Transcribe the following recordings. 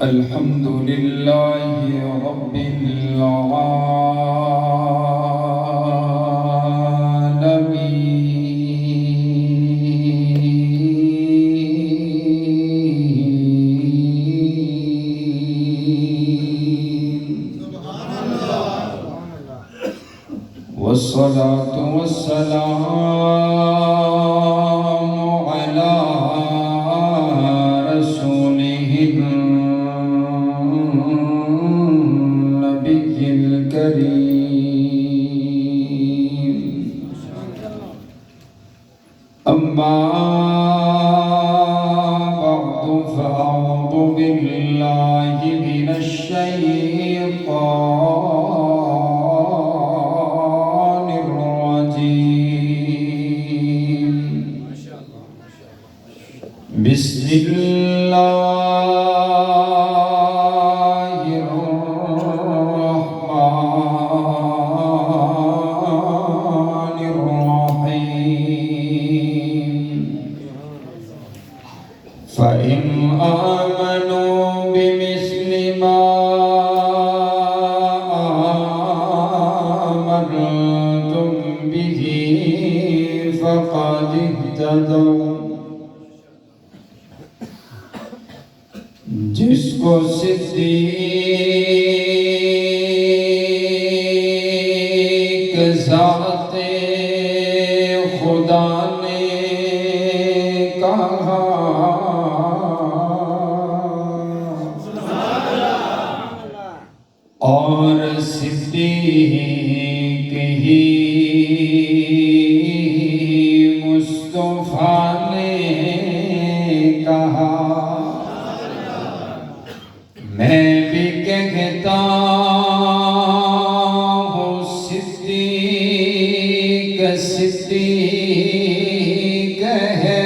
الحمد لله رب العالمين والصلاة والسلام على رسوله النبي الكريم أما بعد فأعوذ بالله من الشيطان الرجيم بسم الله الرحمن الرحيم فإن آمنوا بمثل ما آمنتم به فقد اهتدوا جس کو صدیق ذات خدا نے کہا اور صدیق ہی مصطفیٰ نے کہا میں بھی کہتا ہوں صدیق صدیق ہے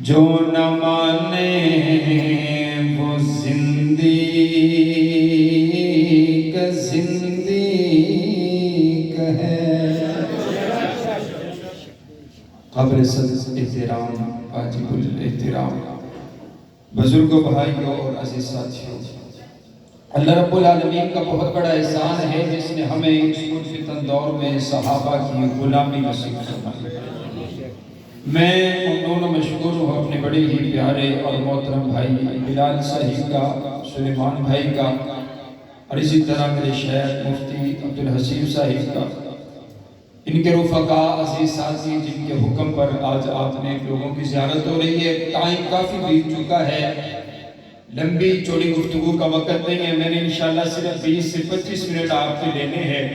جو نہ مانے وہ زندیق زندیق ہے۔ قابل احترام واجب الاحترام بزرگوں بھائیوں اور عزیز ساتھیوں، اللہ رب العالمین کا بہت بڑا احسان ہے جس نے ہمیں اس فتن دور میں صحابہ کی غلامی نصیب فرمائی۔ میں ممنون و مشکور ہوں اپنے بڑے ہی پیارے اور محترم بھائی بلال صاحب کا، سلیمان بھائی کا، اور اسی طرح میرے شیخ مفتی عبدالحسیب صاحب کا، ان کے رفقاء عزیز ساتھی جن کے حکم پر آج آپ نے لوگوں کی زیارت ہو رہی ہے۔ ٹائم کافی بیت چکا ہے، لمبی چوڑی گفتگو کا وقت نہیں ہے، میں نے انشاءاللہ صرف 20 سے 25 منٹ آپ کے لینے ہیں،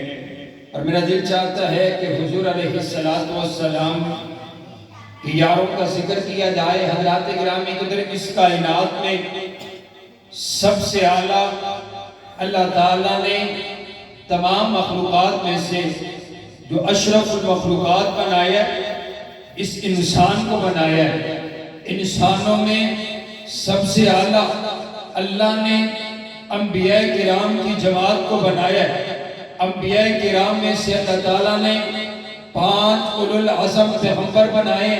اور میرا دل چاہتا ہے کہ حضور علیہ السلام کی یاروں کا ذکر کیا جائے۔ حضرات گرامی قدر، اس کائنات میں سب سے اعلیٰ اللہ تعالیٰ نے تمام مخلوقات میں سے جو اشرف المخلوقات بنایا، اس انسان کو بنایا ہے۔ انسانوں میں سب سے اعلیٰ اللہ نے انبیاء کرام کی جماعت کو بنایا ہے۔ انبیاء کرام میں سے اللہ تعالیٰ نے 5 اولو العزم پیغمبر بنائے،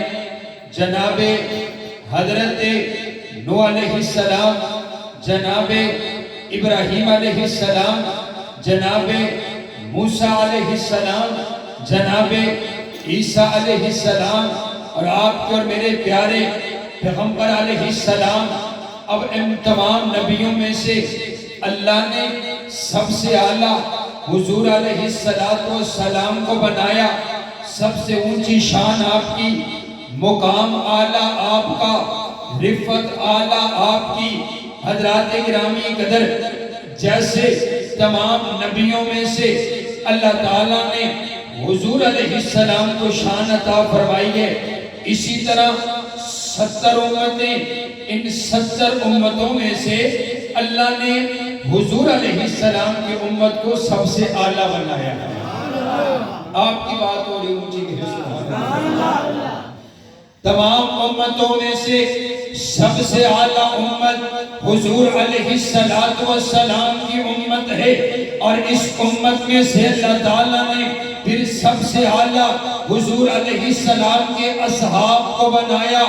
جناب حضرت نوح علیہ السلام، جناب ابراہیم علیہ السلام، جناب موسیٰ علیہ السلام، جناب عیسیٰ علیہ السلام، اور آپ کے اور میرے پیارے پیغمبر علیہ السلام۔ اب ان تمام نبیوں میں سے اللہ نے سب سے اعلیٰ حضور علیہ السلام کو بنایا۔ سب سے اونچی شان آپ کی، مقام اعلیٰ آپ کا، رفعت اعلیٰ آپ کی۔ حضرات گرامی قدر، جیسے تمام نبیوں میں سے اللہ تعالیٰ نے حضور علیہ السلام کو شان عطا فرمائی ہے، اسی طرح 70 امتیں، ان 70 امتوں میں سے اللہ نے حضور علیہ السلام کی امت کو سب سے اعلیٰ بنایا ہے۔ آپ کی بات ہو رہی اونچی کہ سبحان اللہ۔ تمام امتوں میں سے سب سے اعلیٰ امت حضور علیہ السلام کی امت ہے، اور اس امت میں سے اللہ تعالیٰ نے پھر سب سے اعلیٰ حضور علیہ السلام کے اصحاب کو بنایا۔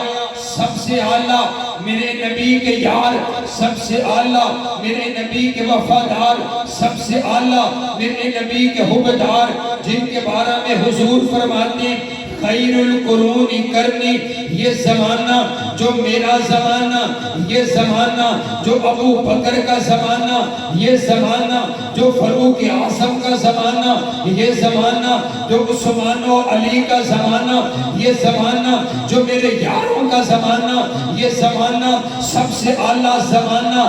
سب سے اعلیٰ میرے نبی کے یار، سب سے اعلیٰ میرے نبی کے وفادار، سب سے اعلیٰ میرے نبی کے حبدار، جن کے بارے میں حضور فرماتے ہیں خیر القرون کرنی، یہ زمانہ جو میرا زمانہ، یہ زمانہ جو ابو بکر کا زمانہ، یہ زمانہ جو فاروق اعظم کا زمانہ، یہ زمانہ جو عثمان و علی کا زمانہ، یہ زمانہ جو میرے یاروں کا زمانہ، یہ زمانہ سب سے اعلیٰ زمانہ،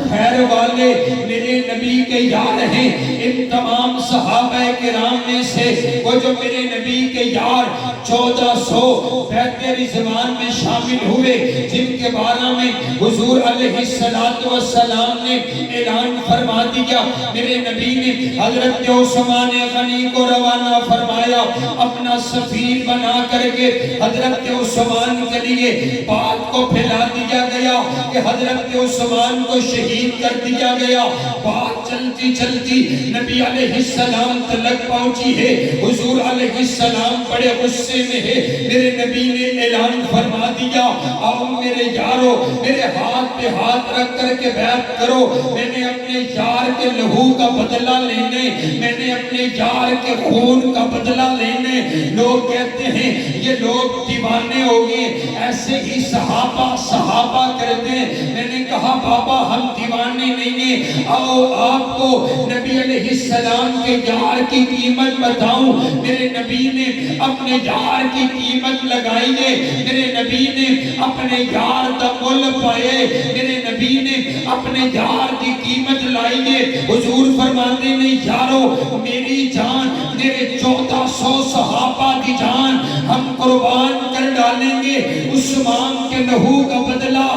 خیر والے میرے نبی کے یار ہیں۔ ان تمام صحابہ کرام میں سے وہ جو میرے نبی کے یار 1400 بیعت رضوان میں شامل ہوئے، جن کے بارے میں حضور علیہ السلام نے اعلان فرما دیا، میرے نبی نے حضرت عثمان غنی کو روانہ فرمایا، اپنا سفیر بنا کر کے حضرت عثمان کے لیے بات کو پھیلا دیا گیا کہ حضرت عثمان کو شہید کر دیا گیا۔ بات چلتی چلتی نبی علیہ السلام تلک پہنچی ہے، حضور علیہ السلام بڑے غصے میں ہے، میرے نبی نے اعلان فرما دیا آؤ میرے یارو، میرے ہاتھ پہ ہاتھ رکھ کر کے بیعت کرو، میں نے اپنے یار کے لہو کا بدلہ لینے، میں نے اپنے یار کے خون کا بدلہ لینے۔ لوگ کہتے ہیں یہ لوگ دیوانے ہو گئے، ایسے ہی صحابہ کرتے ہیں۔ میں نے کہا بابا ہم دیوانے نہیں ہیں، آؤ آپ کو نبی علیہ السلام کے یار کی قیمت بتاؤں۔ میرے نبی نے اپنے یار کی قیمت لگائی ہے، میرے نبی نے اپنے یار دا مول پائے، میرے نبی نے اپنے یار کی قیمت لائی ہے۔ حضور فرماتے ہیں یارو میری جان، میرے 1400 صحابہ کی جان ہم قربان کر ڈالیں گے، عثمان کے لہو کا بدلہ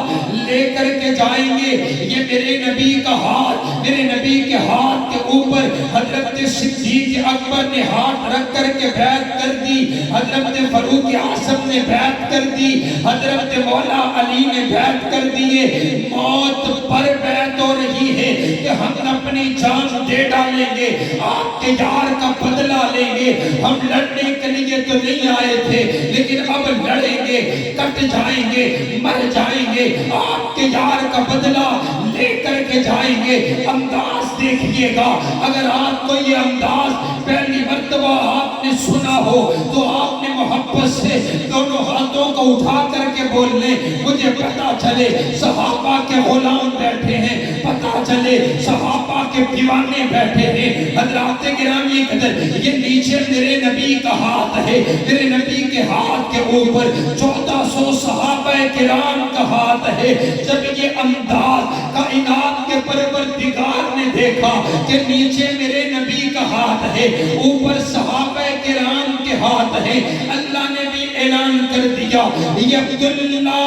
لے کر کے جائیں گے۔ یہ میرے نبی کا ہاتھ، میرے نبی کے ہاتھ کے اوپر حضرت صدیق اکبر نے ہاتھ رکھ کر کے بیعت کر دی، حضرت فاروق اعظم نے بیعت کر دی، حضرت مولا علی نے بیعت کر دیے۔ موت پر بیعت ہو رہی ہے کہ ہم اپنی جان دے ڈالیں گے، آپ کے یار کا بدلہ لیں گے۔ ہم لڑنے کے لیے تو نہیں آئے تھے لیکن اب لڑیں گے، کٹ جائیں گے، مر جائیں گے، آپ کے یار کا بدلہ لے کر کے جائیں گے۔ انداز دیکھئے گا، اگر آپ کو یہ انداز پہلی مرتبہ آپ نے سنا ہو تو آپ نے محبت سے دونوں ہاتھوں کو اٹھا کر کے بول لیں مجھے پتا چلے صحابہ کے غلام بیٹھے ہیں، پتا چلے صحابہ کے دیوانے بیٹھے ہیں۔ حضرات گرامی قدر یہ نیچے میرے نبی کا ہاتھ ہے، میرے نبی کے ہاتھ کے اوپر 1400 صحابہ کرام کا ہاتھ ہے۔ جب یہ انداز کائنات کے پروردگار نے دیکھا کہ نیچے میرے نبی کا ہاتھ ہے، اوپر صحابہ کرام کے ہاتھ ہے، اللہ نے بھی اعلان کر دیا یداللہ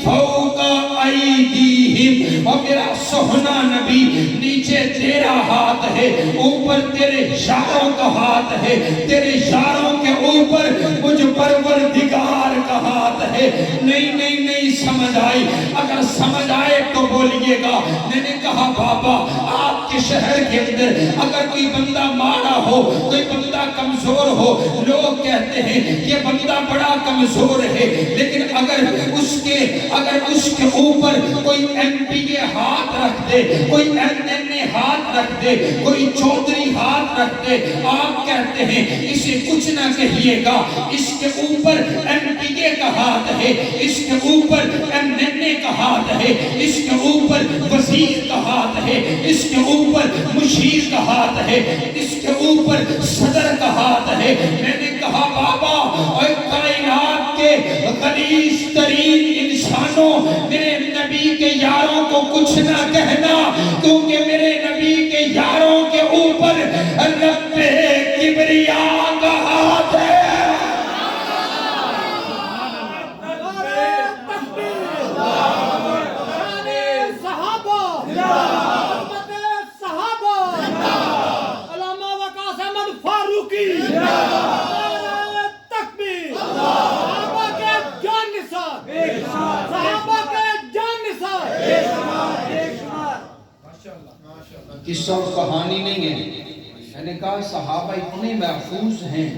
فوق ایدیہم، اور میرا سہنا نبی نیچے تیرا ہاتھ ہے، اوپر تیرے یاروں کا ہاتھ ہے، تیرے یاروں کے اوپر مجھ پروردگار کا ہاتھ ہے۔ نہیں سمجھ آئی، اگر سمجھ آئے تو بولیے گا۔ میں نے کہا بابا آپ کے شہر کے اندر اگر کوئی بندہ مارا ہو، کوئی بندہ کمزور ہو، لوگ کہتے ہیں یہ بندہ بڑا کمزور ہے، لیکن اگر اس کے اوپر کوئی ایم پی کے ہاتھ رکھ دے، کوئی ایم این اے ہاتھ رکھ دے، کوئی چودھری ہاتھ رکھ دے، آپ کہتے ہیں اسے کچھ نہ کہیے گا، اس کے اوپر ایم پی کے کا ہاتھ ہے، اس کے اوپر ایم این اے کا ہاتھ ہے، اس کے اوپر وزیر کا ہاتھ ہے، اس کے اوپر مشیر کا ہاتھ ہے، اس کے اوپر صدر کا ہاتھ ہے۔ میں نے کہا بابا اور کائنات کے غلیظ ترین انسانوں میرے نبی کے یاروں کو کچھ نہ کہنا، کیونکہ میرے نبی کے یاروں کے اوپر رب کبریا کا ہاتھ ہے۔ قصہ اور کہانی نہیں ہے، میں نے کہا صحابہ اتنے محفوظ ہیں،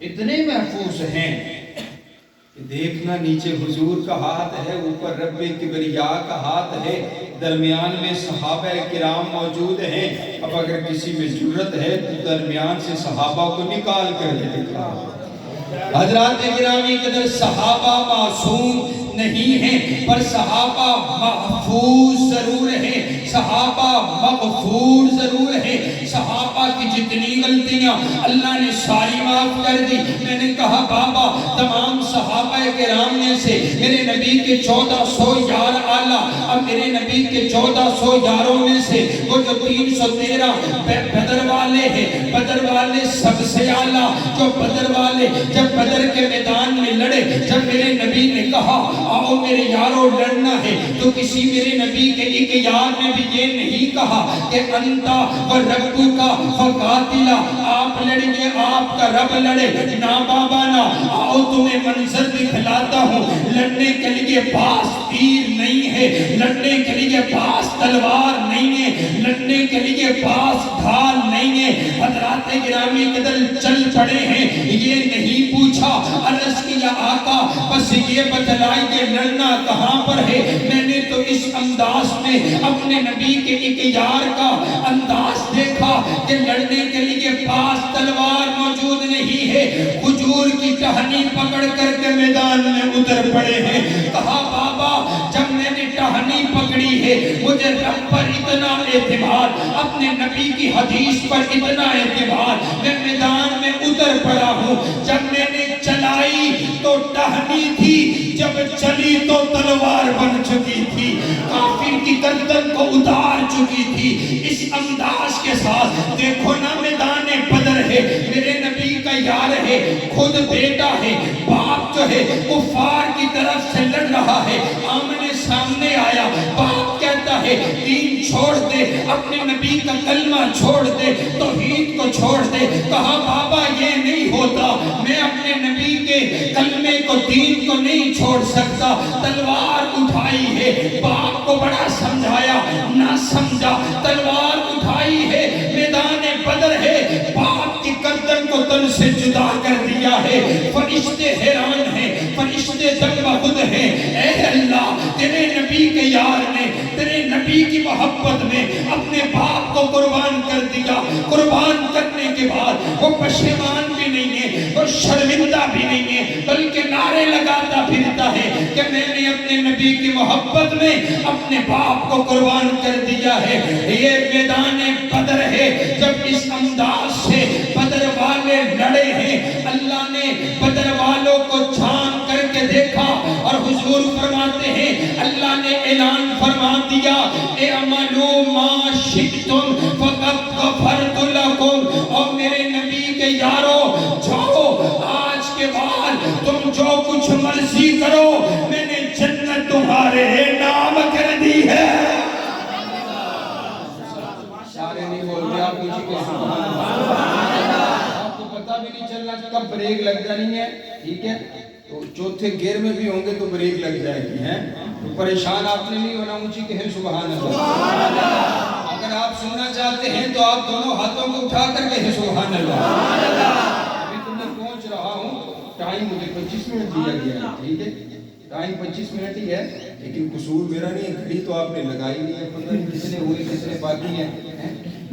اتنے محفوظ ہیں دیکھنا نیچے حضور کا ہاتھ ہے، اوپر رب کبریا کا ہاتھ ہے، درمیان میں صحابہ کرام موجود ہیں۔ اب اگر کسی میں جرت ہے تو درمیان سے صحابہ کو نکال کر دکھا۔ حضرات گرامی قدر، صحابہ معصوم نہیں ہیں پر صحابہ محفوظ ضرور ہیں، صحابہ مغفور ضرور ہیں۔ صحابہ کی جتنی غلطیاں اللہ نے ساری معاف کر دی۔ میں نے کہا بابا تمام صحابہ کرام میں سے میرے نبی کے 1400 یار اعلیٰ، اب میرے نبی کے 1400 یاروں میں سے وہ جو 313 بدر والے ہیں، بدر والے سب سے اعلیٰ، جو بدر والے جب بدر کے میدان میں لڑے، جب میرے نبی نے کہا آؤ میرے یاروں لڑنا ہے، تو کسی میرے نبی کے ایک یار نے بھی یہ نہیں کہا کہ انتا و ربو کا فقاتلہ، آپ لڑیں گے آپ کا رب لڑے، نا بابا نا، آؤ تمہیں منظر دکھلاتا ہوں، لڑنے کے لیے پاس تیر نہیں ہے، لڑنے کے لیے پاس تلوار نہیں ہے، لڑنے کے لیے پاس ڈھال نہیں ہے۔ حضرات گرامی قدر چل پڑے ہیں، یہ نہیں پوچھا عرض کیا آقا بس یہ بتلائیے لڑنا کہاں پر ہے۔ میں نے تو اس انداز میں اپنے نبی کے ایک یار کا انداز دیکھا کہ لڑنے کے لیے پاس تلوار موجود نہیں ہے، حضور کی ٹہنی پکڑ کر کے میدان میں اتر پڑے ہیں۔ کہا بابا جب میں نے ٹہنی پکڑی ہے، مجھے رب پر اتنا اعتماد، اپنے نبی کی حدیث پر اتنا اعتماد، میں میدان میں اتر پڑا ہوں۔ جب میں نے چلائی تو ٹہنی تھی، جب چلی تو تلوار بن چکی تھی، کافر کی گردن کو اتار چکی تھی۔ اس انداز کے ساتھ دیکھو نا میدان بدر ہے، میرے نبی کا یار ہے، خود بیٹا ہے، باپ جو ہے کفار کی طرف سے لڑ رہا ہے، آمنے سامنے آیا، باپ کہتا ہے دین چھوڑ دے، اپنے نبی کا کلمہ چھوڑ دے، توحید کو چھوڑ دے۔ کہا بابا یہ نہیں ہوتا، میں اپنے نبی کے کلمے کو دین کو نہیں چھوڑ سکتا۔ تلوار اٹھائی ہے، باپ کو بڑا سمجھایا، نہ سمجھا، تلوار اٹھائی ہے، میدان بدر ہے، باپ کی گردن کو تن سے جدا کر دیا ہے۔ فرشتے حیران ہیں، فرشتے دم بخود ہیں، اے اللہ تیرے نبی کے یار نے تیرے نبی کی محبت میں اپنے باپ کو قربان کر دیا۔ قربان کرنے کے بعد وہ پشیمان بھی نہیں ہے، وہ شرمندہ بھی نہیں ہے، بلکہ نعرے لگاتا پھرتا ہے کہ میں نے اپنے نبی کی محبت میں اپنے باپ کو قربان کر دیا ہے۔ یہ میدان بدر ہے، جب اس انداز سے بدر والے لڑے ہیں، اللہ نے بدر والوں کو چھان کر کے دیکھا اور حضور فرماتے ہیں اللہ نے اعلان فرما دیا اعملوا ما شئتم فقد غفرت لکم۔ اور میرے نبی کے یاروں جاؤ، آج کے بعد تم جو کچھ مرضی کرو، میں نے جنت تمہارے نام کر دی ہے۔ سارے نہیں بولتے، آپ کچھ کے سبحان اللہ، آپ کو پتہ بھی نہیں چلنا کب بریک لگ جانی ہے، ٹھیک ہے؟ تو چوتھے گیئر میں بھی ہوں گے تو بریک لگ جائے گی، ہیں تو پریشان آپ نے نہیں ہونا، اونچی کہیں سبحان اللہ۔ اگر آپ سننا چاہتے ہیں تو آپ دونوں ہاتھوں کو اٹھا کر کہیں سبحان اللہ۔ ابھی تو میں پہنچ رہا ہوں، ٹائم مجھے 25 منٹ دیا گیا ہے، ٹھیک ہے؟ ٹائم 25 منٹ ہی ہے، لیکن قصور میرا نہیں ہے، گھڑی تو آپ نے لگائی نہیں ہے، پتہ نہیں کتنے ہوئے کتنے باقی ہیں،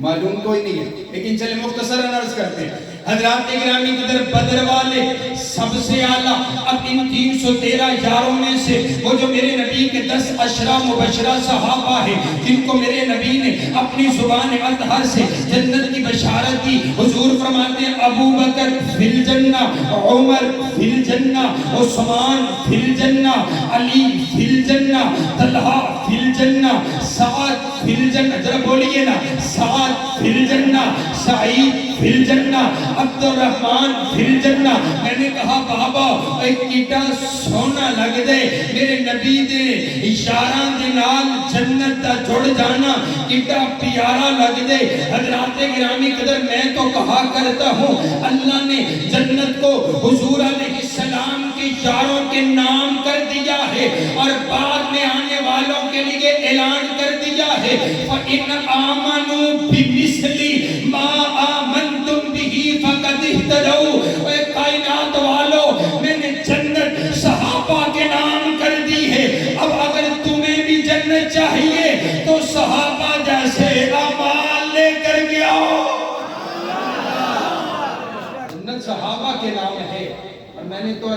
معلوم کوئی نہیں ہے، لیکن چلے مختصر عرض کرتے ہیں۔ حضرات گرامی قدر بدر والے سب سے اعلیٰ، اب ان 313 یاروں میں سے وہ جو میرے نبی کے 10 عشرہ مبشرہ صحابہ ہیں جن کو میرے نبی نے اپنی زبان اطہر سے جنت کی بشارت دی، حضور فرماتے ہیں ابو بکر فی الجنہ، عمر فی الجنہ، عثمان فی الجنہ، علی فی الجنہ، طلحہ فی الجنہ، سعد فی الجنہ، ذرا بولیے نا، سعد فی الجنہ، سعید فی الجنہ، عبد الرحمن فی الجنہ۔ میں نے کہا بابا ایک کیٹا سونا لگ دے، میرے نبی دے اشارہ دے نال جنت دا جڑ جانا کیٹا پیارا لگ دے۔ حضرات گرامی قدر میں تو کہا کرتا ہوں اللہ نے جنت کو حضور علیہ السلام کے یاروں کے نام کر دیا ہے اور بعد میں آنے والوں کے لیے اعلان کر دیا ہے فَإِنْ آمَنُوا بِمِثْلِ مَا آمَنْتُمْ بِهِ فَقَدْ اهْتَدَوْا۔ اے کائنات والو، میں نے جنت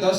10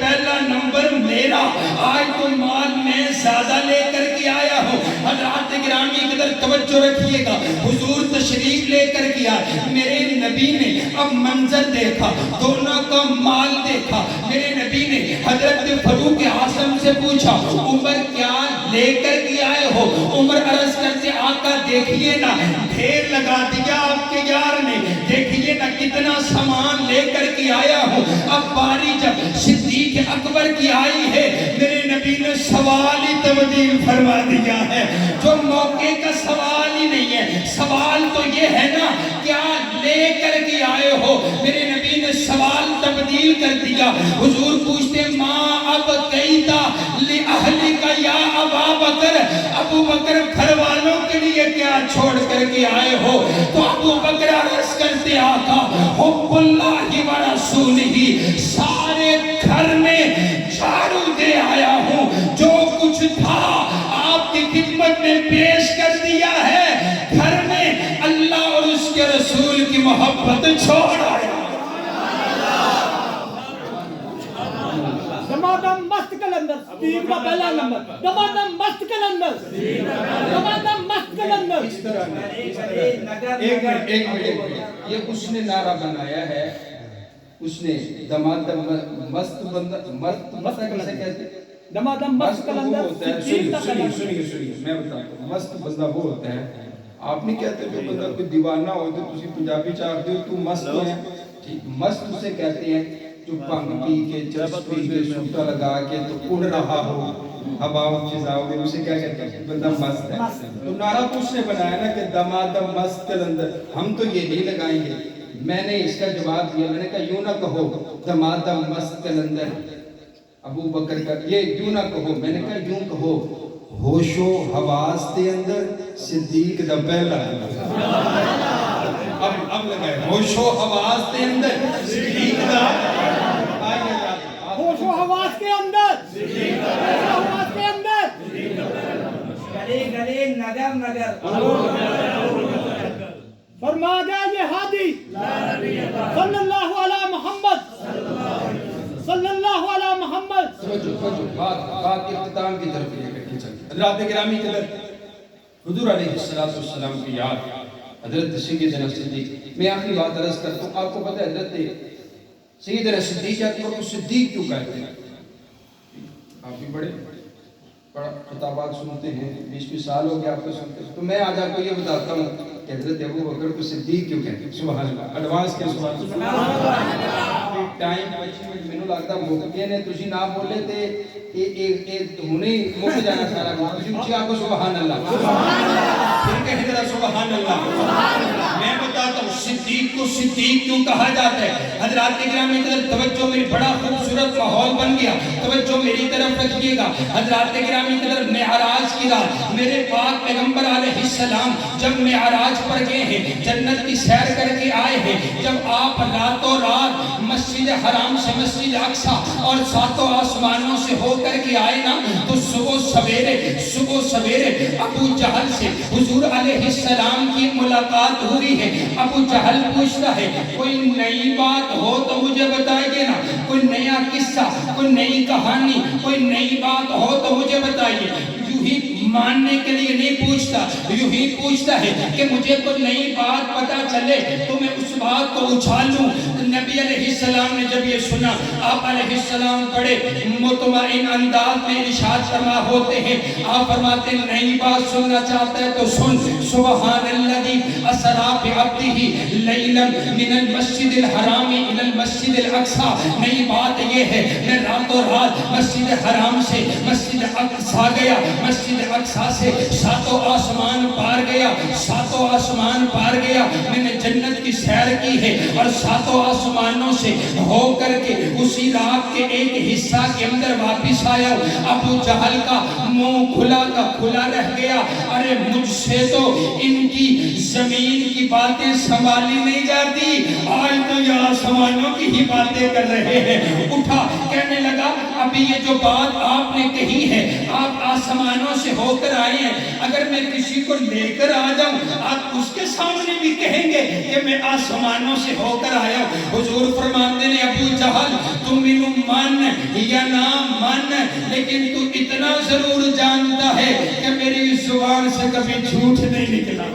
پہلا نمبر میرا، آج تو مال میں زیادہ لے کر کے آیا ہوں۔ حضرات گرامی قدر توجہ رکھیے گا، حضور تشریف لے کر کے آئے، میرے نبی نے اب منظر دیکھا، دونوں کا مال دیکھا، میرے نبی نے حضرت فاروق اعظم سے پوچھا عمر کیا لے کر کے آئے ہو؟ عمر عرض کرتے آقا دیکھئے نا ڈھیر لگا دیا آپ کے یار نے، دیکھئے نا کتنا سامان لے کر کے آیا ہوں۔ اب باری جب صدیق اکبر کی آئی ہے، میرے نبی نے سوال ہی تبدیل فرما دیا ہے، جو موقع کا سوال ہی نہیں ہے، سوال تو یہ ہے نا کیا لے کر کے آئے ہو؟ میرے نبی نے سوال تبدیل کر دیا، حضور پوچھتے ماں اب قیدہ لِأَهْلِكَ یا ابا بکر، ابو بکر گھر والوں کے لیے کیا چھوڑ کر کے آئے ہو؟ تو ابو بکر عرض کرتے آقا حب اللہ و رسولہ، سارے گھر میں جھاڑو دے آیا ہوں، جو کچھ تھا آپ کی خدمت میں پیش کر دیا ہے، گھر میں اللہ اور اس کے رسول کی محبت چھوڑ آیا۔ دمادم مست کلندر صدیق کا پہلا نمبر، دمادم مست کلندر، دمادم مست کلندر۔ ایک منٹ، یہ اس نے نعرہ بنایا ہے، اس نے دمادم مست بندہ، مست کیسے کہتے ہیں؟ دمادم مست کلندر صدیق کا پہلا نمبر۔ سنیے میں بتاتا ہوں، مست بندہ وہ ہوتا ہے، آپ نہیں کہتے جو بندہ کوئی دیوانہ ہو تو تسی پنجابی چاہتے ہو تو مست ہے، مست اسے کہتے ہیں جو پنگ پی کے چرس پی کے سوٹا لگا کے تو اڑ رہا ہو ہواؤں فضاؤں میں، اسے کیا کہتے ہیں؟ بندہ مست ہے۔ تو نعرہ تو اس نے بنایا نا کہ دمادم مست کلندر، ہم تو یہ نہیں لگائیں گے۔ میں نے اس کا جواب دیا، میں نے کہا یوں نہ کہو دمادم مست کلندر ابو بکر کا، یہ یوں نہ کہو، میں نے کہا یوں کہو ہوش و حواس دے اندر صدیق دا پہلا۔ اب لگائے ہوش و حواس دے اندر صدیق دا، ہوش و حواس کے اندر، ہوش و حواس کے اندر، گلے گلے نگر نگر، فرما گیا یہ ہادی صلی اللہ علیہ محمد، صلی اللہ علیہ محمد۔ بات اختتام کی طرف لے کر کے چلتے۔ حضرات گرامی قدر، حضور علیہ السلام کی یاد، حضرت سیدنا صدیق، میں آخری بات عرض کرتا ہوں، آپ کو پتہ ہے حضرت سیدنا صدیق اکبر کو صدیق کیوں کہتے ہیں؟ آپ بھی بڑے خطابات سنتے ہیں، 20 سال ہو گیا آپ کو سنتے ہیں، تو میں آج آپ کو یہ بتاتا ہوں کہ حضرت ابو بکر کو صدیق کیوں کہتے ہیں؟ سبحان اللہ، ایڈوانس کے سبحان اللہ۔ ٹائم میں نے لگتا موقع نے تسی نہ بولے تے ہنے مک جانا سارا کچھ، تسی اچھی آپ کو سبحان اللہ، پھر کہہ ذرا سبحان اللہ۔ میں بتاتا ہوں صدیق کو صدیق کیوں کہا جاتا ہے۔ حضرات گرامی قدر توجہ، میری بڑا خوبصورت ماحول بن گیا، توجہ میری طرف رکھیے گا۔ حضرات گرامی قدر معراج کی رات میرے پاک پیغمبر علیہ السلام جب معراج پر گئے ہیں، جنت کی سیر کر کے آئے ہیں، جب آپ راتوں رات مسجد حرام سے مسجد اقصی اور ساتوں آسمانوں سے ہو کر کے آئے نا، تو صبح سویرے ابو جہل سے حضور علیہ السلام کی ملاقات ہوئی ہے۔ ابو جہل پوچھتا ہے کوئی نئی بات ہو تو مجھے بتائیے نا، کوئی نیا قصہ، کوئی نئی کہانی، کوئی نئی بات ہو تو مجھے بتائیے۔ یوں ہی ماننے کے لیے نہیں پوچھتا، یوں ہی پوچھتا ہے کہ مجھے کوئی نئی بات پتا چلے تو میں اس بات کو اچھالوں۔ نبی علیہ السلام نے جب یہ سنا، آپ علیہ السلام بڑے مطمئن انداز میں ارشاد فرما ہوتے ہیں، آپ فرماتے ہیں نئی بات سننا چاہتا ہے تو سن، سبحان الذی اسری بعبدہ لیلا من المسجد الحرام الی المسجد الاقصی۔ نئی بات یہ ہے میں راتوں رات مسجد حرام سے مسجد اقصی گیا، مسجد اقصی سے ساتوں آسمان پار گیا، ساتوں آسمان پار گیا، میں نے جنت کی سیر کی ہے اور ساتوں آسمانوں سے ہو کر کے اسی رات کے ایک حصہ کے اندر واپس آیا۔ ابو جہل کا منہ کھلا کا کھلا رہ گیا، ارے مجھ سے تو ان کی زمین کی باتیں سنبھالی نہیں جاتی، آج تو یہ آسمانوں کی ہی باتیں کر رہے ہیں۔ اٹھا کہنے لگا ابھی یہ جو بات آپ نے کہی ہے، آپ آسمانوں سے ہو کر آئے ہیں، اگر میں کسی کو لے کر آ جاؤں آپ اس کے سامنے بھی کہیں گے کہ میں آسمانوں سے ہو کر آیا ہوں۔ حضور فرماتے ہیں ابو جہل تم انہوں من یا نہ من، لیکن تو اتنا ضرور جانتا ہے کہ میری زبان سے کبھی جھوٹ نہیں نکلا۔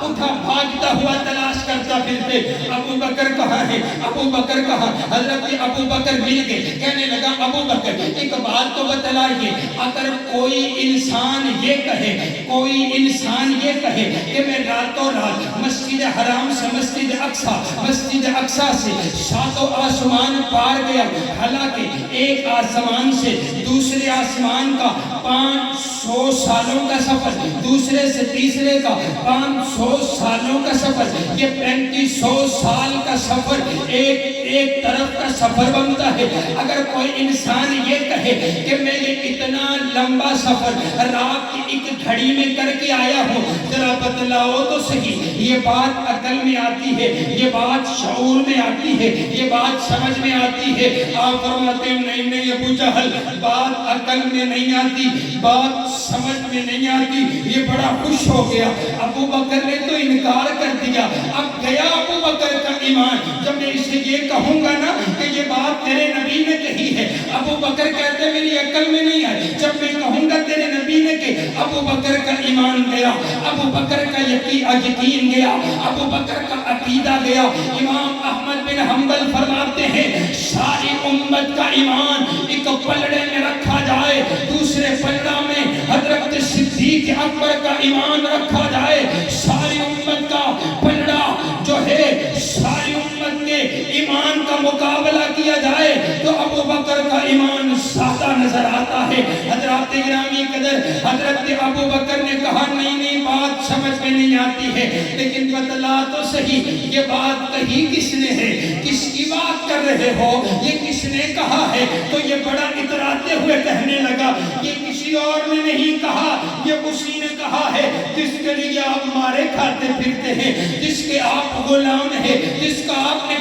اٹھا بھاگتا ہوا تلاش کرتا پھرتے، ابو بکر کہاں ہے، ابو بکر کہاں؟ حضرت ابو بکر مل گئے، کہنے لگا ابو بکر ایک بات تو بتلائیے، اگر کوئی انسان یہ کہے، کوئی انسان یہ کہے کہ میں راتوں رات مسجد حرام سے مسجد اقصی سے 7 آسمان پار گیا، حالانکہ ایک آسمان سے دوسرے آسمان کا 500 سالوں کا سفر، دوسرے سے تیسرے کا 500 سالوں کا سفر، یہ 3500 سال کا سفر ایک طرف کا سفر بنتا ہے۔ اگر کوئی انسان یہ کہے کہ میں یہ اتنا لمبا سفر رات کی ایک گھڑی میں کر کے آیا ہوں، ذرا بتلاؤ تو صحیح، یہ بات عقل میں آتی ہے، یہ بات شعور میں آتی ہے، یہ بات سمجھ میں آتی ہے؟ آپ فرماتے ہیں نہیں ابو جہل، بات عقل میں نہیں آتی، بات سمجھ میں نہیں آتی۔ یہ بڑا خوش ہو گیا، ابو بکر نے تو انکار کر دیا، اب گیا ابو بکر کا ایمان۔ جب میں اسے یہ کہوں گا نا کہ یہ بات تیرے نبی نے کہی ہے، ابو بکر کہتے ہیں میری عقل میں نہیں آئی، جب میں کہوں گا تیرے نبی نے کہ ابو بکر کا ایمان گیا، ابو بکر کا یقین گیا، ابو بکر کا عقیدہ گیا۔ امام احمد بن حنبل فرماتے ہیں ساری امت کا ایمان ایک پلڑے میں رکھا جائے، دوسرے پلڑا میں حضرت صدیق اکبر کا ایمان رکھا جائے، ساری امت کا پلڑا جو ہے ساری امت کے ایمان کا مقابلہ کیا جائے تو ابو بکر کا ایمان زیادہ نظر آتا ہے۔ حضرات گرامی قدر، حضرت ابو بکر نے کہا نہیں بات سمجھ میں نہیں آتی ہے، لیکن بتلا تو صحیح یہ بات کہی کس نے ہے، کس کی بات کر رہے ہو، یہ کس نے کہا ہے؟ تو یہ بڑا اتراتے ہوئے کہنے لگا یہ کسی اور نے نہیں کہا، یہ اسی نے کہا ہے جس کے لیے آپ مارے کھاتے پھرتے ہیں، جس کے آپ غلام ہیں، جس کا آپ نے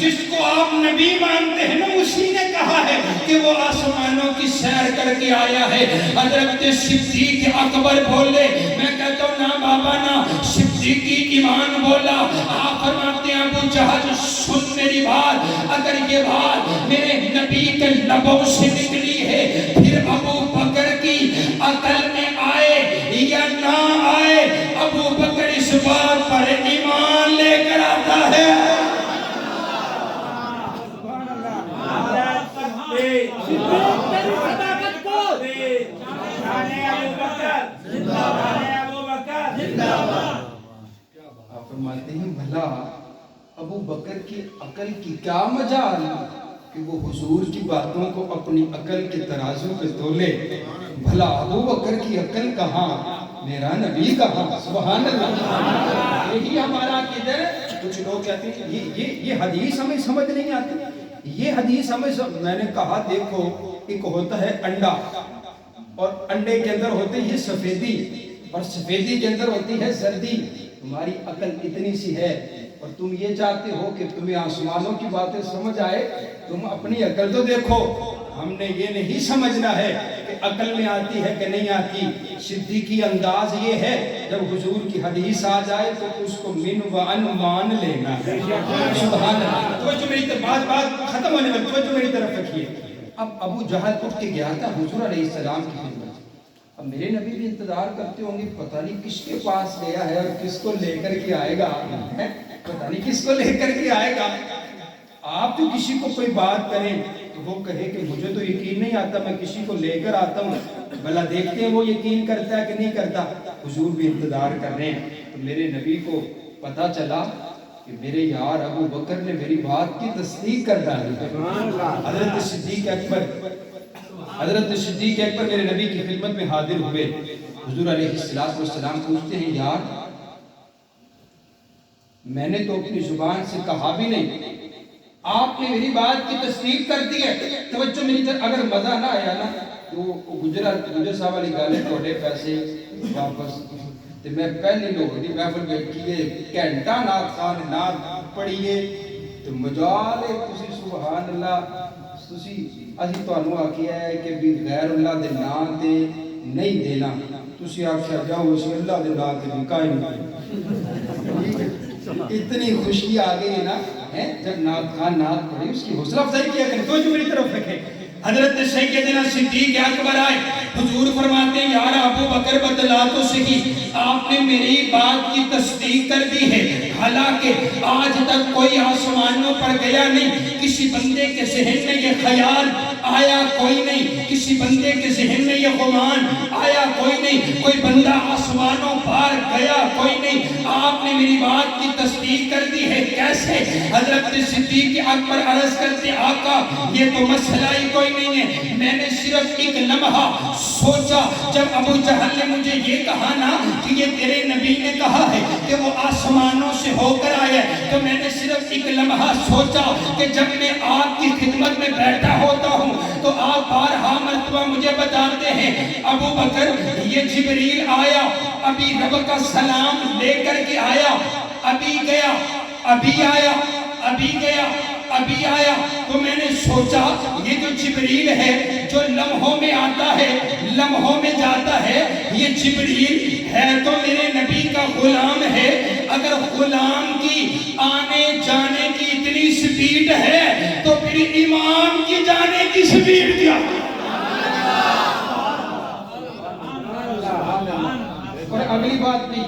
جس کو آپ نبی مانتے ہیں نا، اسی نے کہا ہے کہ وہ آسمانوں کی سیر کر کے آیا ہے۔ حضرت صدیق اکبر بولے، میں کہتا ہوں نا بابا نا، صدیقی ایمان بولا۔ آپ فرماتے ہیں ابو جہل سن میری بات، اگر یہ بات میرے نبی کے لبوں سے نکلی ہے پھر ابو بکر کی عقل میں آئے یا نہ آئے، ابو بکر اس بات پر ایمان لے کر آتا ہے۔ آپ فرماتے ہیں بھلا ابو بکر کی عقل کی کیا مجال کہ وہ حضور کی باتوں کو اپنی عقل کے ترازو پہ تولے؟ بھلا ابو بکر کی عقل کہاں، میرا نبی کہاں؟ سبحان اللہ۔ یہی ہمارا کدھر کچھ لوگ کہتے ہیں یہ حدیث ہمیں سمجھ نہیں آتی، یہ حدیث ہمیں میں نے کہا دیکھو ایک ہوتا ہے انڈا اور انڈے کے اندر ہوتے ہیں سفیدی اور سفیدی کے اندر ہوتی ہے زردی۔ تمہاری عقل اتنی سی ہے اور تم یہ چاہتے ہو کہ تمہیں آسمانوں کی باتیں سمجھ آئے، تم اپنی عقل تو دیکھو۔ ہم نے یہ نہیں سمجھنا ہے کہ عقل میں آتی ہے کہ نہیں آتی۔ صدیقی انداز یہ ہے جب حضور کی حدیث آ جائے تو اس کو من و ان مان لینا ہے۔ سبحان اللہ۔ توجہ میری طرف، بات ختم ہونے میں توجہ میری طرف رکھیے۔ اب ابو جہل اٹھ کے گیا تھا حضور علیہ السلام کی خدمت۔ اب میرے نبی بھی انتظار کرتے ہوں گے پتہ نہیں کس کے پاس گیا ہے اور کس کو لے کر کے آئے گا، پتہ نہیں کس کو لے کر کے آئے گا۔ آپ جو کسی کو کوئی بات کریں تو وہ کہے کہ مجھے تو یقین نہیں آتا، میں کسی کو لے کر آتا ہوں، بھلا دیکھتے ہیں وہ یقین کرتا ہے کہ نہیں کرتا۔ حضور بھی انتظار کر رہے ہیں تو میرے نبی کو پتہ چلا کہ میرے یار ابو بکر نے میری بات کی تصدیق کر ڈالی۔ حضرت صدیق اکبر میرے نبی کی خدمت میں حاضر ہوئے۔ حضور علیہ السلام پوچھتے ہیں یار میں نے تو اپنی زبان سے کہا بھی نہیں، آپ نے میری بات کی تصدیق کر دی ہے۔ توجہ میری طرف، اگر مزہ نہ آیا نا تو گجر صاحب والی گالے توڑے پیسے واپس تے میں پہلی لوگ دی محفل بیٹھیے گھنٹہ نعت خان نعت پڑھیے تو مجال ہے تسی سبحان اللہ ਅਸੀਂ ਤੁਹਾਨੂੰ ਆਖਿਆ ਹੈ ਕਿ ਵੀ ਗੈਰ ਅੱਲਾ ਦੇ ਨਾਂ ਤੇ ਨਹੀਂ ਦੇਣਾ, ਤੁਸੀਂ ਆਖਿਆ ਜਾਓ ਅਸੀਂ ਅੱਲਾ ਦੇ ਨਾਂ ਤੇ بھی قائم نہیں. اتنی خوشی آ گئی ہے نا جب نعت خان نعت پڑھی اس کی حوصلہ افزائی کیا کریں. تو جو میری طرف رکھے حضرت سیدنا صدیق اکبر آئے, حضور فرماتے ہیں یار ابو بکر بتلا تو صحیح, آپ نے میری بات کی تصدیق کر دی ہے, حالانکہ آج تک کوئی آسمانوں پر گیا نہیں, کسی بندے کے ذہن میں یہ خیال آیا کوئی نہیں, کسی بندے کے ذہن میں یہ گمان آیا کوئی نہیں, کوئی بندہ آسمانوں پار گیا کوئی نہیں, آپ نے میری بات کی تصدیق کر دی ہے. کیسے؟ حضرت صدیق اکبر عرض کرتے آقا یہ تو مسئلہ ہی کوئی نہیں ہے, میں نے صرف ایک لمحہ سوچا جب ابو جہل نے مجھے یہ کہا نا کہ یہ تیرے نبی نے کہا ہے کہ وہ آسمانوں سے ہو کر آیا ہے, تو میں نے صرف ایک لمحہ سوچا کہ جب میں آپ کی خدمت میں بیٹھا ہوتا ہوں تو آپ بارہا مرتبہ مجھے بتاتے ہیں ابو بکر یہ جبریل آیا, ابھی رب کا سلام لے کر کے آیا, ابھی گیا, ابھی آیا, ابھی گیا, ابھی آیا. تو میں نے سوچا یہ جو جبریل ہے جو لمحوں میں آتا ہے لمحوں میں جاتا ہے, یہ جبریل ہے تو میرے نبی کا غلام ہے, اگر غلام کی آنے جانے کی اتنی سپیڈ ہے تو پھر امام کی جانے کی سپیڈ کیا. اور اگلی بات بھی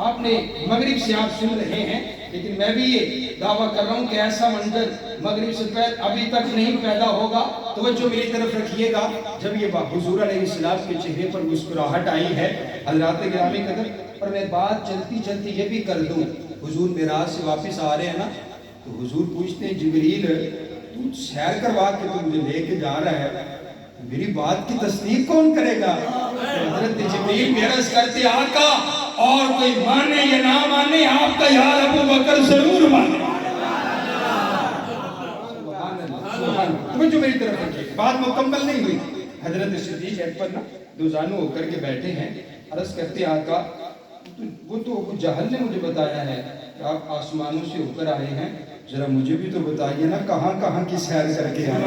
آپ نے مغرب سے آپ سن رہے ہیں, لیکن میں بھی یہ دعویٰ کر رہا ہوں کہ ایسا منظر مغرب سے پہلے ابھی تک نہیں پیدا ہوگا. توجہ میری طرف رکھیے گا, جب یہ حضور علیہ السلام کے چہرے پر مسکراہٹ آئی ہے حضرات گرامی قدر, اور میں بات چلتی چلتی یہ بھی کر دوں, حضور معراج سے واپس آ رہے ہیں نا, تو حضور پوچھتے ہیں جبریل تو سیر کروا کے تو مجھے لے کے جا رہا ہے, میری بات کی تصدیق کون کرے گا؟ حضرت جبریل عرض کرتے آقا اور کوئی مانے یا نہ مانے آپ کا یار ابو بکر ضرور مانے. تمہیں جو میری طرف رکھے, بات مکمل نہیں ہوئی. حضرت صدیق اکبر نا دو زانو ہو کر کے بیٹھے ہیں, عرض کرتے آقا وہ تو ابو جہل نے مجھے بتایا ہے کہ آپ آسمانوں سے اوپر آئے ہیں, ذرا مجھے بھی تو بتائیے نا کہاں کہاں کی سیر کر کے آئے.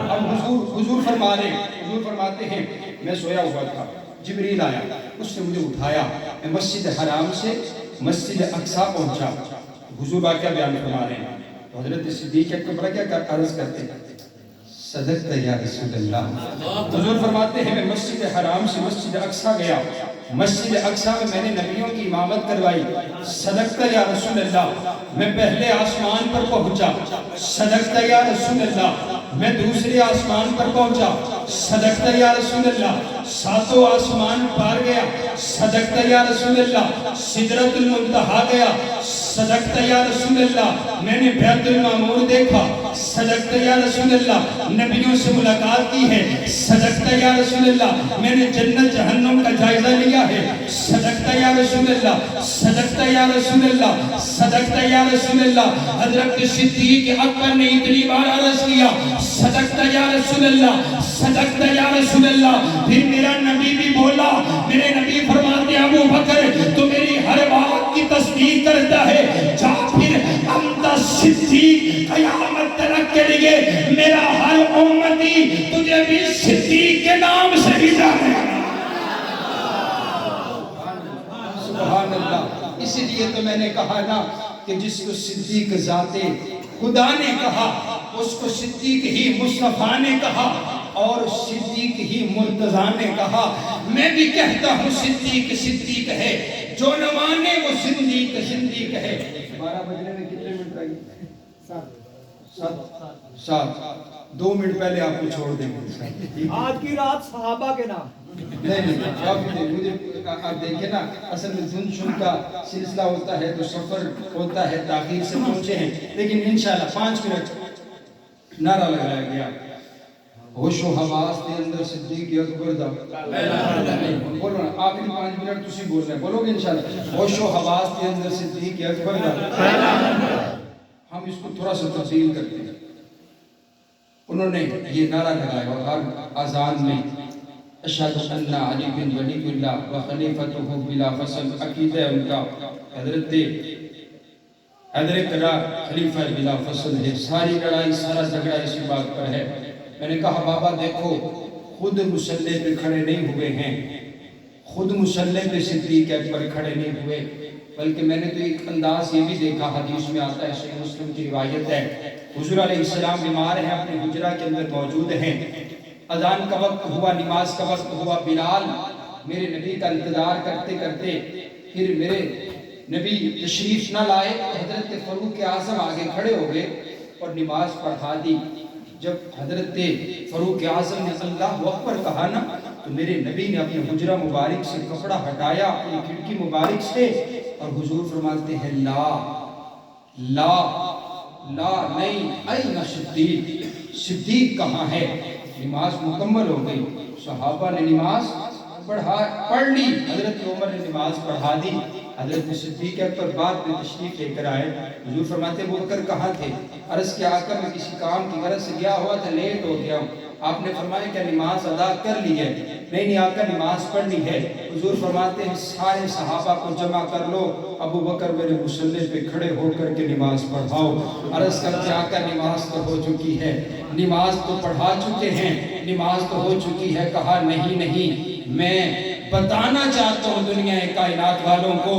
اب حضور فرماتے ہیں میں سویا ہوا تھا, جبریل آیا, اس نے مجھے اٹھایا, میں مسجد حرام سے مسجد اقصی پہنچا. حضور واقعہ بیان فرما رہے ہیں, تو حضرت صدیق اکبر کیا عرض کرتے ہیں صدقت یا رسول اللہ. حضور فرماتے ہیں میں مسجد حرام سے مسجد اقصی گیا, مسجد اقصی میں میں نے نبیوں کی امامت کروائی. صدقت یا رسول اللہ, میں پہلے آسمان پر پہنچا. صدقت یا رسول اللہ, میں دوسرے آسمان پر پہنچا. صدقت یا رسول اللہ, ساتوں آسمان پار گیا. صدقت یا رسول اللہ, سدرۃ المنتہا گیا. صدقت یا رسول اللہ, میں نے بیت المعمور دیکھا. صدقت یا رسول اللہ, نبیوں سے ملاقات کی ہے. صدقت یا رسول اللہ, میں نے جنت جہنم کا جائزہ لیا ہے. صدقت یا رسول اللہ, صدقت یا رسول اللہ, صدقت یا رسول اللہ. حضرت صدیق اکبر نے اتنی بار عرض کیا صدقت یا رسول اللہ, صدقت یا رسول اللہ. پھر میرا نبی بھی بولا, میرے نبی فرماتے ابو بکر تو میری ہر بات کی تصدیق کرتا ہے, جا پھر انت صدیق قیامت تک کے لیے میرا ہر امتی تجھے بھی صدیق کے نام سے بھی جانے. سبحان اللہ. اسی لیے تو میں نے کہا نا کہ جس کو صدیق ذات خدا نے کہا اس کو صدیق ہی مصطفیٰ نے کہا اور صدیق ہی مرتضیٰ نے کہا. میں بھی کہتا ہوں صدیق صدیق ہے, جو نہ مانے وہ صدیق صدیق ہے. 12 بجنے میں کتنے منٹ رہ گئے؟ 7. 2 منٹ پہلے آپ کو چھوڑ دیں گے. آج کی رات صحابہ کے نام. نہیں مجھے آپ دیکھیں نا, اصل میں دن شن کا سلسلہ ہوتا ہے تو سفر ہوتا ہے, تاخیر سے پہنچے ہیں, لیکن انشاءاللہ 5 منٹ نعرہ لگایا گیا ہوش و حواس کے اندر صدیق اکبر دا بولو نا, آخری 5 منٹ تسی بول رہے ہیں, بولو گے انشاءاللہ ہوش و حواس کے اندر صدیق اکبر دا. ہم اس کو تھوڑا سا تفصیل کرتے ہیں. انہوں نے یہ نعرہ لگایا اور ہر اذان میں اشہد ان علی بن ولی اللہ و خلیفتہ بلا فصل عقیدہ ان کا. حضرت حیدر کرار خلیفہ بلا فصل ہے، ساری لڑائی سارا جھگڑا اسی بات پر ہے۔ میں نے کہا بابا دیکھو خود مصلی پہ کھڑے نہیں ہوئے ہیں، خود مصلی پہ صدیق اکبر کھڑے نہیں ہوئے، بلکہ میں نے تو ایک انداز یہ بھی دیکھا، حدیث میں آتا ہے، صحیح مسلم کی روایت ہے، حضور علیہ السلام بیمار ہیں، اپنے حجرہ کے اندر موجود ہیں، اذان کا وقت ہوا، نماز کا وقت ہوا، بلال میرے نبی کا انتظار کرتے کرتے پھر میرے نبی تشریف نہ لائے، حضرت فاروق اعظم آگے کھڑے ہو گئے اور نماز پڑھا دی۔ جب حضرت فاروق اعظم نے اللہ اکبر کہا نا تو میرے نبی نے اپنے حجرہ مبارک سے کپڑا ہٹایا، اپنی کھڑکی مبارک سے، اور حضور فرماتے ہیں لا لا لا نہیں، این صدیق، صدیق کہاں ہے؟ نماز مکمل ہو گئی، صحابہ نے نماز پڑھ لی، حضرت عمر نے نماز پڑھا دی، حضرت صدیق اکبر بعد میں تشریف لے کر آئے، حضور فرماتے ہیں ابو بکر کہاں تھے؟ عرض کیا آقا میں کسی کام کی غرض سے گیا ہوا تھا، لیٹ ہو گیا ہوں۔ آپ نے فرمایا کہ نماز ادا کر لی ہے؟ نہیں آقا نماز پڑھ لی ہے۔ حضور فرماتے ہیں سارے صحابہ کو جمع کر لو، ابو بکر میرے مصلی پہ کھڑے ہو کر کے نماز پڑھاؤ۔ عرض کرتے آقا نماز تو ہو چکی ہے، نماز تو پڑھا چکے ہیں، نماز تو ہو چکی ہے۔ کہا نہیں میں بتانا چاہتا ہوں دنیا کائنات والوں کو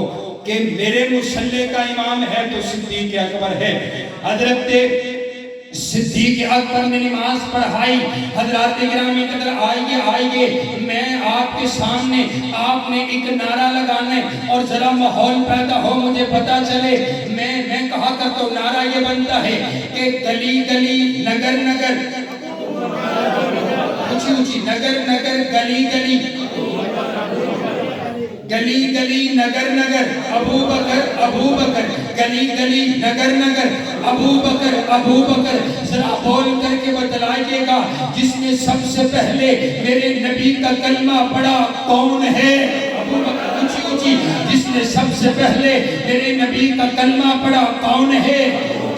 کہ میرے مصلی کا امام ہے تو صدیق اکبر ہے۔ حضرت صدیق اکبر نے نماز پڑھائی۔ حضرات گرامی قدر آئیے میں آپ کے سامنے آپ نے ایک نعرہ لگانا ہے اور ذرا ماحول پیدا ہو، مجھے پتا چلے۔ میں کہا کرتا ہوں نعرہ یہ بنتا ہے کہ گلی گلی نگر نگر، اونچی نگر نگر گلی گلی، گلی گلی نگر نگر ابو بکر، گلی گلی نگر نگر ابو بکر۔ ذرا بول کر کے بتلائیے گا جس نے سب سے پہلے میرے نبی کا کلمہ پڑھا کون ہے؟ ابو بکر، اونچی، جس نے سب سے پہلے میرے نبی کا کلمہ پڑھا کون ہے؟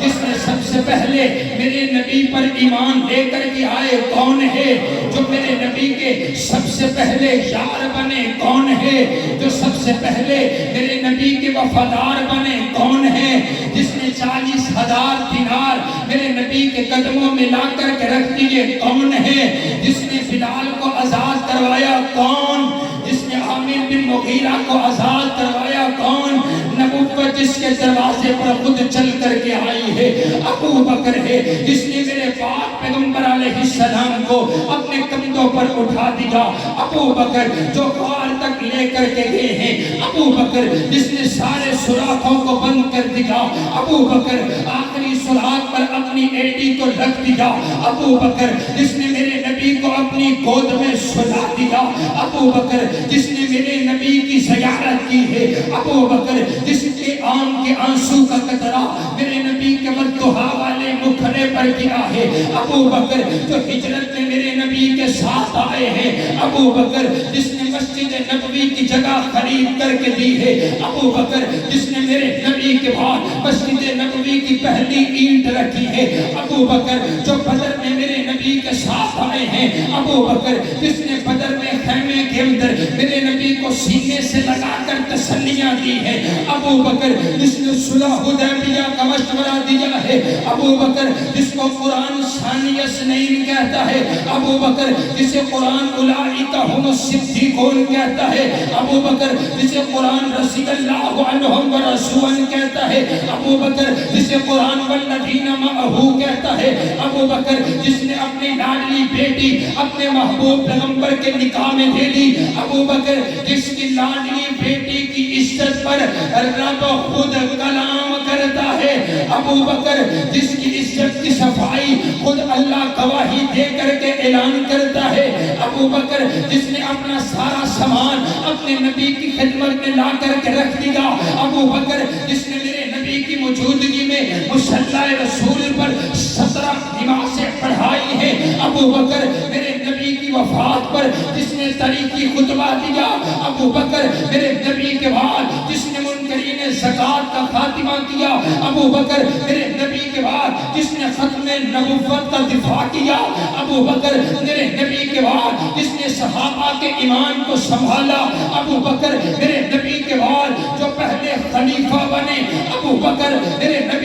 جس نے سب سے پہلے میرے نبی پر ایمان لے کر کے آئے کون ہے؟ جو میرے نبی کے سب سے پہلے یار بنے کون ہے؟ جو سب سے پہلے میرے نبی کے وفادار بنے کون ہے؟ جس نے 40,000 دینار میرے نبی کے قدموں میں لا کر کے رکھ دیے کون ہے؟ جس نے بلال کو آزاد کروایا کون؟ جس نے عامر بن مغیرہ کو آزاد کروایا کون؟ نبوت جس کے دروازے پر خود چل کر کے آئی ہے ابو بکر ہے۔ جس نے میرے پاک پیغمبر علیہ السلام کو اپنے کندھوں پر اٹھا دیا ابو بکر، جو غار تک لے کر کے گئے ہیں ابو بکر، جس نے سارے سوراخوں کو بند کر دیا ابو بکر، آخری سوراخ پر اپنی ایڈی کو رکھ دیا ابو بکر، جس نے میرے نبی کو اپنی گود میں سلا دیا ابو بکر، جس نے میرے نبی کی زیارت کی ہے ابو بکر، جس کے آنکھ کے آنسو کا قطرہ میرے نبی کے مددہا والے مکھڑے پر گرا ہے ابو بکر، جو ہجرت میں میرے نبی کے ساتھ آئے ہیں ابو بکر، جس نے مسجد نبوی کی جگہ خرید کر کے دی ہے ابو بکر، جس نے میرے نبی کے بعد مسجد نبوی کی پہلی اینٹ رکھی ہے ابو بکر، جو بدر میں میرے نبی کے ساتھ آئے ہیں ابو بکر، جس نے بدر میں خیمے کے اندر میرے نبی کو سینے سے لگا کر تسلیاں دی ہے ابو بکر، جس نے صلح حدیبیہ کا مشورہ دیا ہے ابو بکر، جس کو قرآن ثانی اثنین کہتا ہے ابو بکر، جسے قرآن اولئک ھم الصدیقون کہتا ہے ابو بکر، جسے قرآن رضی اللہ عنہم ورضوا کہتا ہے ابو بکر، جسے قرآن والذین معہ کہتا ہے ابو بکر، جس نے اپنی لاڈلی بیٹی اپنے محبوب پیغمبر کے نکاح میں دے دی ابو بکر، جس کی لاڈلی بیٹی کی عزت پر رب خود کلام کرتا ہے ابو بکر، جس کی عزت کی صفائی خود اللہ گواہی دے کر کے اعلان کرتا ہے ابو بکر، جس نے اپنا سارا سامان اپنے نبی کی خدمت میں لا کر کے رکھ دیا ابو بکر، جس نے میرے نبی کی موجودگی میں مصلی رسول پر 17 نمازیں پڑھائی ہیں ابو بکر، میرے نبی کی وفات پر جس نے تاریخی خطبہ دیا ابو بکر، میرے نبی کے بعد جس نے منکرین زکوٰۃ کا خاتمہ کیا ابو بکر، میرے نبی کے بعد جس نے ختم نبوت کا دفاع کیا ابو بکر، میرے نبی کے بعد جس نے صحابہ کے ایمان کو سنبھالا ابو بکر، میرے نبی کے بعد جو پہلے خلیفہ بنے ابو بکر، میرے نبی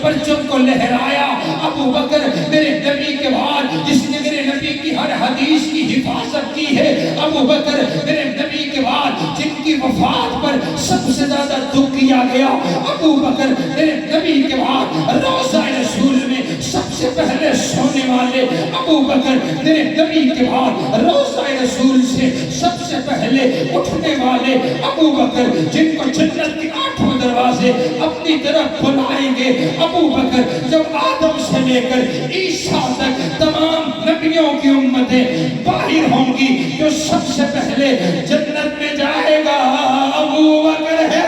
پرچم کو لہرایا۔ ابو بکر میرے نبی کے بعد جس نے میرے نبی کی ہر حدیث کی حفاظت کی ہے، ابو بکر میرے نبی کے بعد جن کی وفات پر سب سے زیادہ دکھ کیا گیا، ابو بکر میرے نبی کے بعد روضہ رسول میں سب سے پہلے سونے والے، ابو بکر میرے نبی کے بعد روضہ رسول سے سب سے پہلے اٹھنے والے، ابو بکر جن کو جنت کے 8 دروازے اپنی طرف بلائیں گے، ابو بکر جب آدم سے لے کر عیسیٰ تک تمام نبیوں کی امتیں باہر ہوں گی، جو سب سے پہلے جنت میں جائے گا ابو بکر ہے۔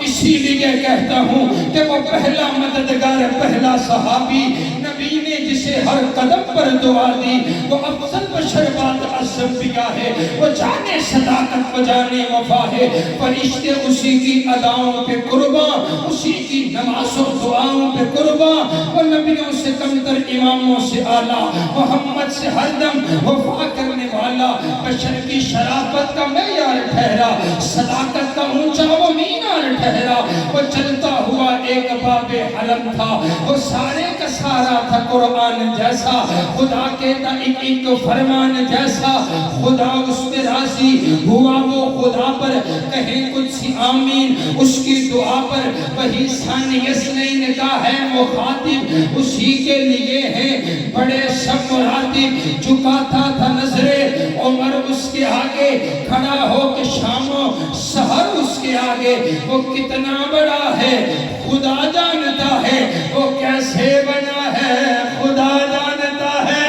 اسی لیے کہتا ہوں کہ وہ پہلا مددگار، پہلا صحابی، نبی نے جسے ہر قدم پر دعا دی، وہ افضل بشر بعد الانبیاء ہے، وہ جانے صداقت و جانے وفا ہے، فرشتے اسی کی اداؤں پہ قربان، اسی کی نماز و دعاؤں پہ قربان، وہ نبیوں سے کمتر اماموں سے اعلیٰ، محمد سے ہر دم وفا کرنے والا، بشر کی شرافت کا معیار ٹھہرا، صداقت کا اونچا وہ مینار ٹھہرا، وہ چلتا ہوا ایک باب علم تھا، وہ سارے کا سارا تھا قرآن جیسا، خدا کے تا ایک فرمان جیسا، خدا اس پہ راضی ہوا، وہ خدا پر کہیں کچھ سی آمین، اس کی دعا پر وہی ثانی اثنین کا ہے مخاطب، اسی کے لیے ہیں بڑے سب مراتب، جھکاتا تھا نظریں عمر اس کے آگے، کھڑا ہو کے شام و سحر اس کے آگے، وہ کتنا بڑا ہے خدا جانتا ہے، وہ کیسے بنا ہے خدا جانتا ہے۔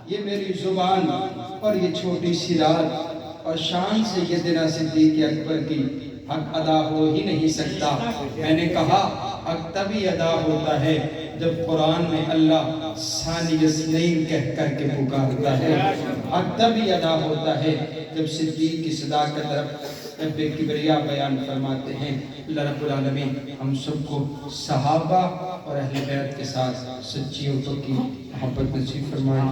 یہ میری زبان اور یہ چھوٹی سی رات اور شان سیدنا صدیق اکبر کی حق ادا ہو ہی نہیں سکتا۔ میں نے کہا حق تبھی ادا ہوتا ہے جب قرآن میں اللہ ثانی اثنین کہہ کر کے پکارتا ہے، حق تبھی ادا ہوتا ہے جب صدیق کی صداقت رب کبریا بیان فرماتے ہیں۔ اللہ رب العالمین ہم سب کو صحابہ اور اہل بیت کے ساتھ سچیوں کی محبت نصیب فرمائے۔